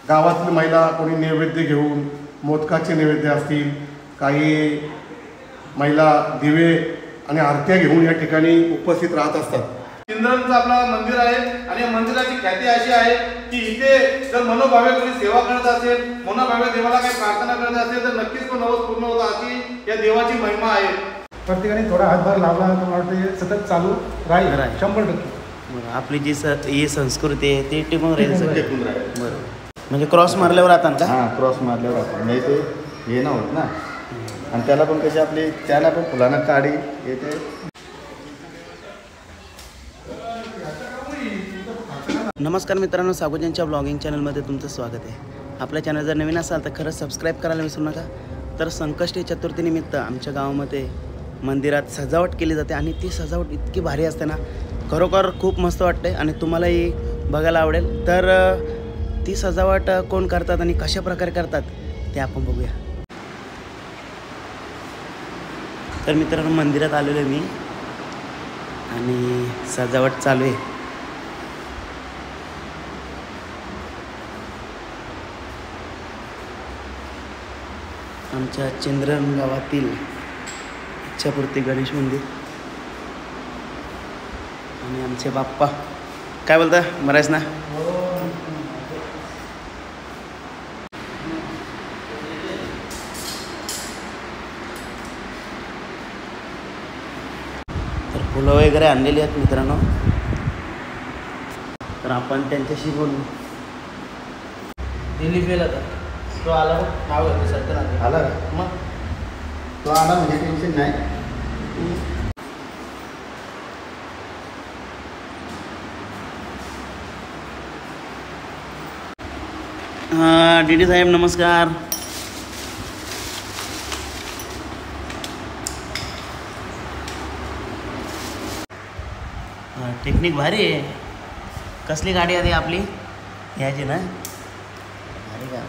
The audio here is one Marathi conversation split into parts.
गावातील महिला कोणी नैवेद्य घेऊन मोदकाचे नैवेद्य असतील, काही महिला दिवे आणि आरत्या घेऊन या ठिकाणी उपस्थित राहत असतात। चिंद्रनचं आपलं मंदिर आहे आणि या मंदिराची ख्याती अशी आहे की इथे जर मनोभावे कोणी सेवा करत असेल, मनोभावे देवाला काही प्रार्थना करत असेल तर नक्कीच तो नवस पूर्ण होतो, अशी या देवाची महिमा आहे। प्रत्येकाने थोडा हातभार लावला तर मला वाटतं सतत चालू राहील 100%। आपली जी ही संस्कृती आहे ती टिकून राहील बरोबर। म्हणजे क्रॉस मारल्यावर राहतात का? हां, क्रॉस मारल्यावर राहतात, नाही ते हे ना होत ना। आणि त्याला पण कशी आपली त्याला पण फुलांना काडी येते। नमस्कार मित्रांनो, सागोजनच्या ब्लॉगिंग चॅनलमध्ये तुमचं स्वागत आहे। आपल्या चॅनल जर नवीन असाल तर खरंच सबस्क्राईब करायला विसरू नका। तर संकष्टी चतुर्थीनिमित्त आमच्या गावामध्ये मंदिरात सजावट केली जाते आणि ती सजावट इतकी भारी असते ना, खरोखर खूप मस्त वाटते आणि तुम्हालाही बघायला आवडेल। तर ती सजावट कोण करतात आणि कशा प्रकारे करतात ते आपण बघूया। तर मित्रांनो, मंदिरात आलेलो आहे मी आणि सजावट चालू आहे। आमच्या चिंद्रन गावातील इच्छापूर्ती गणेश मंदिर आणि आमचे बाप्पा। काय बोलता, बरायच ना? तर फुलं वगैरे आणलेली आहेत मित्रांनो, तर आपण त्यांच्याशी बोलू। दिल्ली गेला तर तो आला, नाव घेतो सर आला का? मग तो आला म्हणजे टेन्शन नाही। हां डी साहेब नमस्कार। टेक्निक भारी आहे। कसली गाडी आहे आपली ह्याची ना? भारी का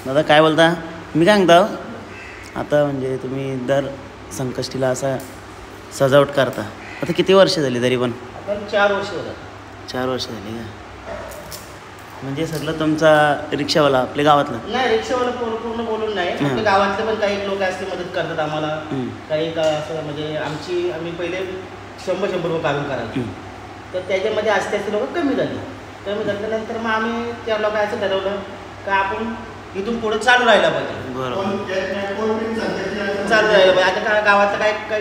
दादा, काय बोलता? मी काय सांगतो, आता म्हणजे तुम्ही दर संकष्टीला असा सजावट करता, आता किती वर्ष झाली तरी पण? आपण 4 वर्ष झालं। 4 वर्ष झाली का? म्हणजे सगळं तुमचा रिक्षावाला आपल्या गावातला? नाही, रिक्षावाला पूर्ण बोलून नाही, आपल्या गावातले पण काही लोक असते मदत करतात आम्हाला। काही का असं म्हणजे आम्ही पहिले 100 रुपये काढून करायचो, तर त्याच्यामध्ये असते लोक कमी झाल्यानंतर मग आम्ही त्या लोकांचं ठरवलं का आपण इथून पुढे चालू राहायला पाहिजे। चालू राहायला पाहिजे। आता काय गावातलं काय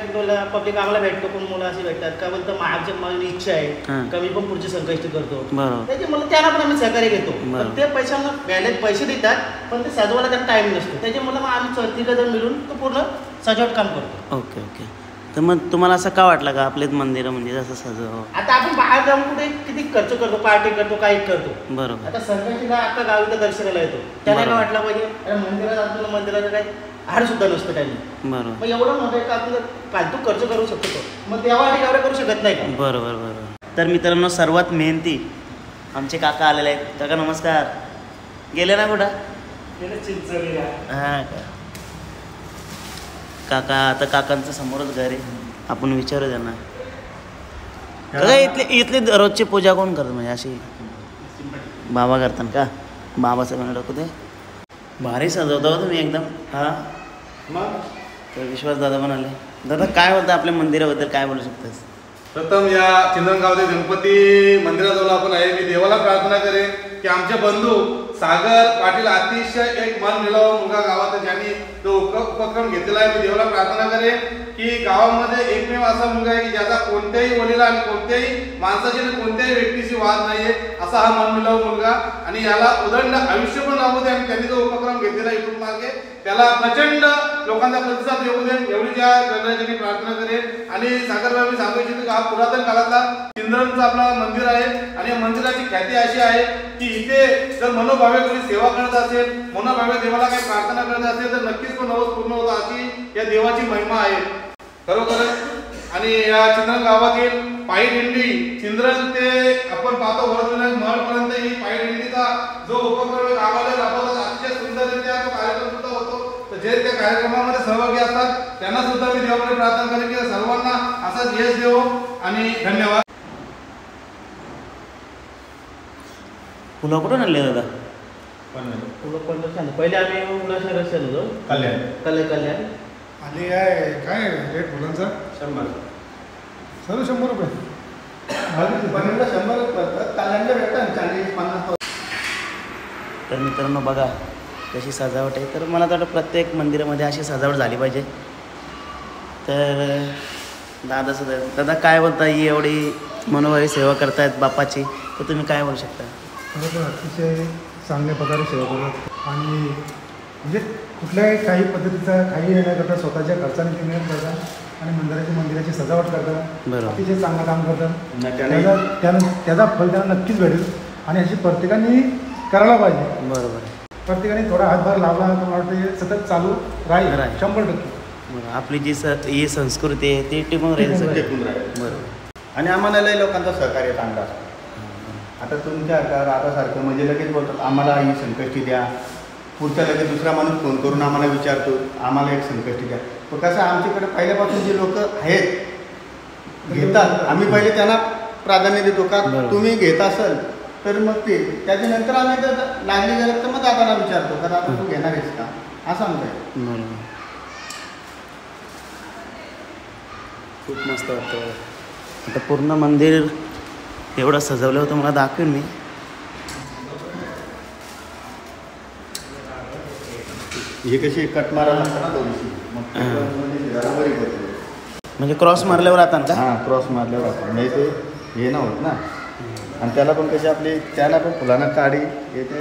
पब्लिक आम्हाला भेटतो, पण मुलं असे भेटतात का बोलतं माझी इच्छा आहे का मी पण पुढची संकष्टी करतो, त्याच्यामुळे त्यांना पण आम्ही सहकार्य घेतो। पण ते पैशांना घ्यायला पैसे देतात, पण ते सजवायला त्यांना टाईम नसतो, त्याच्यामुळे मग आम्ही 3 मिळून तो पूर्ण सजावट काम करतो। Okay okay. तर मग तुम्हाला असं का वाटलं का आपलेच मंदिरं म्हणजे असं सजवावं? आता आपण बाहेर जाऊन कुठे किती खर्च करतो, पार्टी करतो, काही करतो, बरोबर। आता संकष्टीला आपल्या गावीला दर्शनाला येतो, त्याला काय वाटलं पाहिजे अरे मंदिरात आपल्याला मंदिराचं काही हाड सुद्धा नसतं त्यांनी, बरोबर। मग एवढं मोठं का आपलं फालतू खर्च करू शकतो, मग तेव्हा एवढं करू शकत नाही का? बरोबर बरोबर। तर मित्रांनो, सर्वात मेहनती आमचे काका आलेले आहेत। काका नमस्कार। गेले ना कुठं? हां का काका? आता काकांचं समोरच घर आहे, आपण विचारू त्यांना। काका इथली रोजची पूजा कोण करतं? म्हणजे अशी बाबा करतात का? बाबाचं म्हणून टाकू ते भारी सजवता हो तुम्ही एकदम। हां मग तर विश्वास दादा पण आले। दादा काय बोलतं आपल्या मंदिराबद्दल, काय बोलू शकतोस? प्रथम या चिंद्रन गावचे गणपती मंदिराजवळ आपण आहे। मी देवाला प्रार्थना करेन की आमचे बंधू सागर पाटील अतिशय एक मन मिळावा मुलगा गावात ज्यांनी तो उपक्रम घेतलेला आहे। मी देवाला प्रार्थना करेन की गावामध्ये एकमेव असा मुलगा आहे की ज्याचा कोणत्याही वडील आणि कोणत्याही माणसाची आणि कोणत्याही व्यक्तीशी वाद नाहीये, असा हा मन मिळावा मुलगा, आणि याला उदंड आयुष्य पण लाभू दे। आणि त्यांनी जो उपक्रम घेतलेला युट्यूब मार्गे त्याला प्रचंड लोकांचा प्रतिसाद येऊ दे, एवढी त्या गणराजांनी प्रार्थना करेन। आणि सागरबाई सांगू इच्छितो की हा पुरातन काळातला चिंद्रनचं आपलं मंदिर आहे आणि या मंदिराची ख्याती अशी आहे की इथे जर मनोभावे कोणी सेवा करत असेल, मनोभावे देवाला काही प्रार्थना करत असेल तर नक्कीच तो नवस पूर्ण होतो, अशी या देवाची महिमा आहे खरोखरच। आणि या चिंद्रन गावातील पायी दिंडी चिंद्रन ते आपण पाहतो वरदविनायक महलपर्यंत ही पायी दिंडीचा जो उपक्रम गावाला राबवतात, अतिशय सुंदररित्या तो कार्यक्रम सुद्धा होतो। तर जे त्या कार्यक्रमामध्ये सहभागी असतात त्यांना सुद्धा मी देवाकडे प्रार्थना करेन की सर्वांना असाच यश देवो आणि धन्यवाद। फुलं कुठून आणले दादा? फुलं पण छान. पहिले आम्ही मुलाच्या रस्त्यात होतो कल्याण. आणि आहे काय रेट फुलांचा? 100. सर्व 100 रुपये. पनीरला 100 पडतात. कल्याणला भेटतात 40-50. तर मित्रांनो बघा कशी सजावट आहे. तर मला तर वाटतं प्रत्येक मंदिरामध्ये अशी सजावट झाली पाहिजे. तर दादा काय बोलता, ही एवढी मनोभावी सेवा करतायत बाप्पाची, तर तुम्ही काय बोलू शकता? खरोखर अतिशय चांगल्या प्रकारे सेवा करतात आणि म्हणजे कुठल्याही काही पद्धतीचा काही न करता स्वतःच्या खर्चाने ते मेहनत करतात आणि मंदिराची सजावट करतात. बरोबर. अतिशय चांगलं काम करतात. त्याने त्याचा फल त्यांना नक्कीच भेटेल आणि अशी प्रत्येकाने करायला पाहिजे. बरोबर. प्रत्येकाने थोडा हातभार लावला तर मला वाटतं हे सतत चालू राहील 100%. बरं, आपली जी ही संस्कृती आहे ती टिकून राहील. बरोबर. आणि आम्हाला लय लोकांचं सहकार्य चांगलं असतं. आता तुमच्या राधासारखं म्हणजे लगेच बोलतात आम्हाला ही संकष्टी द्या, पुढच्या लगेच दुसरा माणूस फोन करून आम्हाला विचारतो आम्हाला एक संकष्टी द्या. पण कसं आमच्याकडे पहिल्यापासून जे लोक आहेत घेतात आम्ही पहिले त्यांना प्राधान्य देतो का तुम्ही घेत असाल तर मग ते त्याच्यानंतर आम्ही जर लागली गेलं तर मग दादाला विचारतो का दादा तू घेणार आहेस का, असं आमचं आहे. बरोबर. खूप मस्त वाटतं. आता पूर्ण मंदिर एवढं सजवलं होतं, मला दाखवेन मी. हे कशी कट मारायला लागतं ना थोडीशी मग म्हणजे बरोबरी करतो. म्हणजे क्रॉस मारल्यावर आता का? हां क्रॉस मारल्यावर आपण नाही ते हे ना होत ना. आणि त्याला पण कशी आपली त्याला पण फुलांना काडी येते.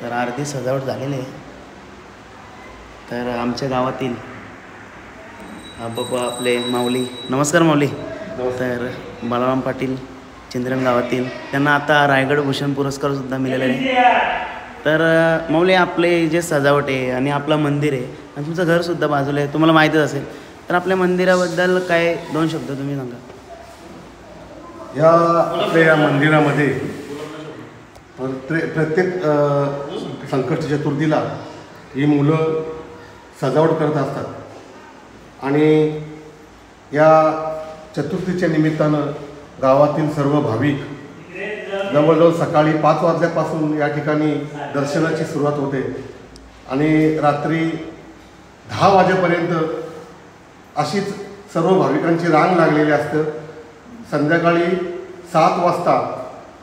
तर अर्धी सजावट झालेली आहे. तर आमच्या गावातील बाबा आपले माऊली, नमस्कार माऊली. तर बालाराम पाटील चिंद्रन गावातील, त्यांना आता रायगड भूषण पुरस्कारसुद्धा मिळालेला आहे. तर माऊली आपले जे सजावट आहे आणि आपलं मंदिर आहे आणि तुमचं घरसुद्धा बाजूला आहे, तुम्हाला माहीतच असेल. तर आपल्या मंदिराबद्दल काय 2 शब्द तुम्ही सांगा. आपल्या या मंदिरामध्ये प्रत्येक संकष्टी चतुर्थीला ही मुलं सजावट करत असतात आणि या चतुर्थीच्या निमित्तानं गावातील सर्व भाविक जवळजवळ सकाळी 5 वाजल्यापासून या ठिकाणी दर्शनाची सुरुवात होते आणि रात्री 10 वाजेपर्यंत अशीच सर्व भाविकांची रांग लागलेली असतं. संध्याकाळी 7 वाजता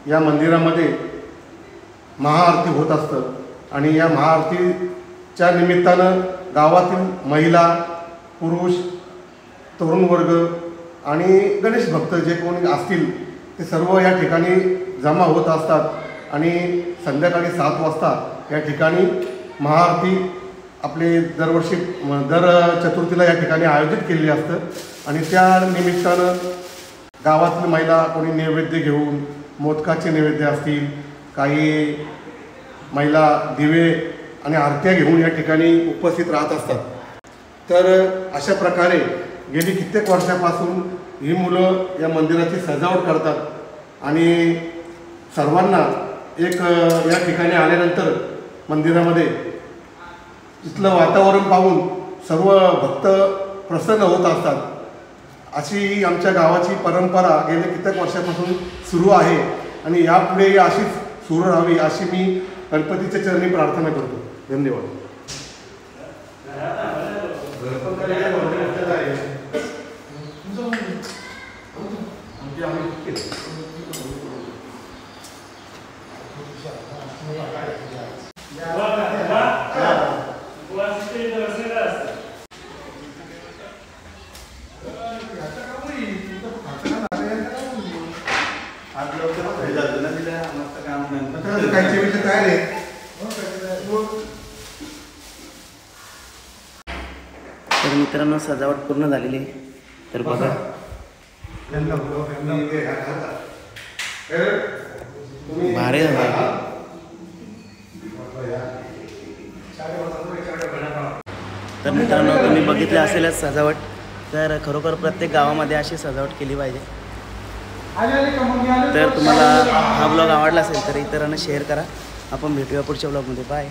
या मंदिरामध्ये महाआरती होत असतं आणि या महाआरतीच्या निमित्तानं गावातील महिला, पुरुष, तरुण वर्ग आणि गणेश भक्त जे कोणी असतील ते सर्व या ठिकाणी जमा होत असतात आणि संध्याकाळी 7 वाजता या ठिकाणी महाआरती आपले दरवर्षी दर चतुर्थीला या ठिकाणी आयोजित केलेली असतं आणि त्या निमित्तानं गावातील महिला कोणी नैवेद्य घेऊन, मोदकाचे नैवेद्य असतील, काही महिला दिवे आणि आरत्या घेऊन या ठिकाणी उपस्थित राहत असतात. तर अशा प्रकारे गेली कित्येक वर्षापासून ही मुलं या मंदिराची सजावट करतात आणि सर्वांना एक या ठिकाणी आल्यानंतर मंदिरामध्ये इथलं वातावरण पाहून सर्व भक्त प्रसन्न होत असतात. अशी आमच्या गावाची परंपरा गेल्या कित्येक वर्षापासून सुरू आहे आणि यापुढे अशीच सुरू राहावी अशी मी गणपतीच्या चरणी प्रार्थना करतो. धन्यवाद. तर मित्रांनो सजावट पूर्ण झालेली आहे. तर बघा भारी झालं. तर मित्रांनो तुम्ही बघितलं असेलच सजावट. तर खरोखर प्रत्येक गावामध्ये अशी सजावट केली पाहिजे. तर तुम्हाला हा ब्लॉग आवडला असेल तर इतरांना शेअर करा. आपण भेटूया पुढच्या ब्लॉगमध्ये. बाय.